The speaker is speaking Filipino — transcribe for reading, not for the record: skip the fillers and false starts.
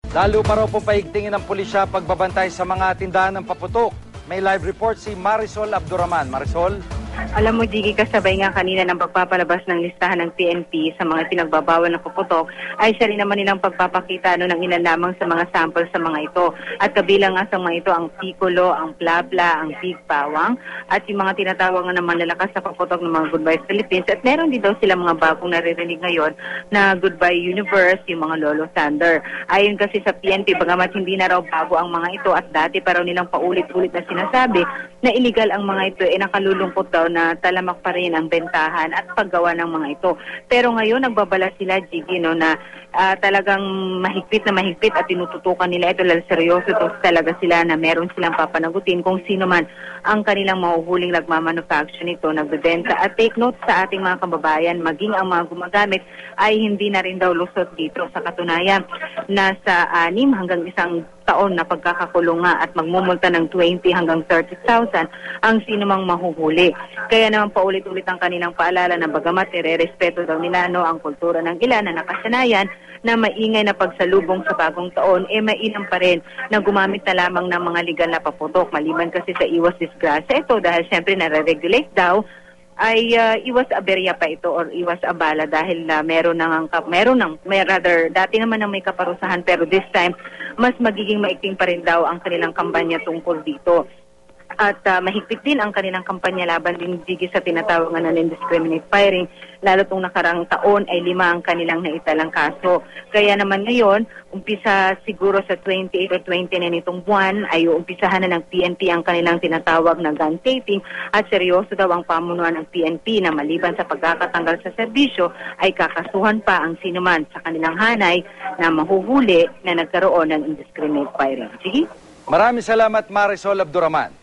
Lalo pa raw po paigtingin ng pulisya pagbabantay sa mga tindahan ng paputok. May live report si Marisol Abduraman. Marisol? Alam mo, Jiggy, kasabay nga kanina ng pagpapalabas ng listahan ng PNP sa mga pinagbabawal na paputok, ay siya rin naman nilang pagpapakita ng ilan lamang sa mga sample sa mga ito. At kabilang nga sa mga ito ang Piccolo, ang Plapla, ang Big Pawang, at yung mga tinatawag nga naman lalakas sa paputok ng mga Goodbye Philippines. At meron din daw sila mga bagong naririnig ngayon na Goodbye Universe, yung mga Lolo Sander. Ayon kasi sa PNP, bagamat hindi na raw bago ang mga ito at dati pa raw nilang paulit-ulit na sinasabi na illegal ang mga ito, nakalulungkot daw na talamak pa rin ang bentahan at paggawa ng mga ito. Pero ngayon, nagbabala sila, Gigi, no, na talagang mahigpit at tinututukan nila ito, lalo seryoso to talaga sila na meron silang papanagutin kung sino man ang kanilang mahuhuling nagmamanufacture nito, nagbebenta. At take note sa ating mga kababayan, maging ang mga gumagamit ay hindi na rin daw lusot dito. Sa katunayan, nasa 6 hanggang 1 taon na pagkakakulong nga at magmumulta ng 20 hanggang 30,000 ang sino mang mahuhuli. Kaya naman paulit-ulit ang kanilang paalala na bagamat nire-respeto daw nila ang kultura ng ilan na nakasanayan na maingay na pagsalubong sa bagong taon, mainam pa rin na gumamit na lamang ng mga legal na paputok. Maliban kasi sa iwas disgrasya ito dahil syempre nare-regulate daw, ay iwas aberya pa ito or iwas abala dahil dati naman na may kaparusahan pero this time mas magiging maikting pa rin daw ang kanilang kampanya tungkol dito. At mahigpit din ang kanilang kampanya laban din, Gigi, sa tinatawag na indiscriminate firing. Lalo tong nakarang taon ay 5 ang kanilang naitalang kaso. Kaya naman ngayon, umpisa siguro sa 28 o 29 nitong buwan ay umpisahan na ng PNP ang kanilang tinatawag na gun taping at seryoso daw ang pamunuan ng PNP na maliban sa pagkakatanggal sa serbisyo ay kakasuhan pa ang sinuman sa kanilang hanay na mahuhuli na nagkaroon ng indiscriminate firing. Sige? Maraming salamat, Marisol Abduraman.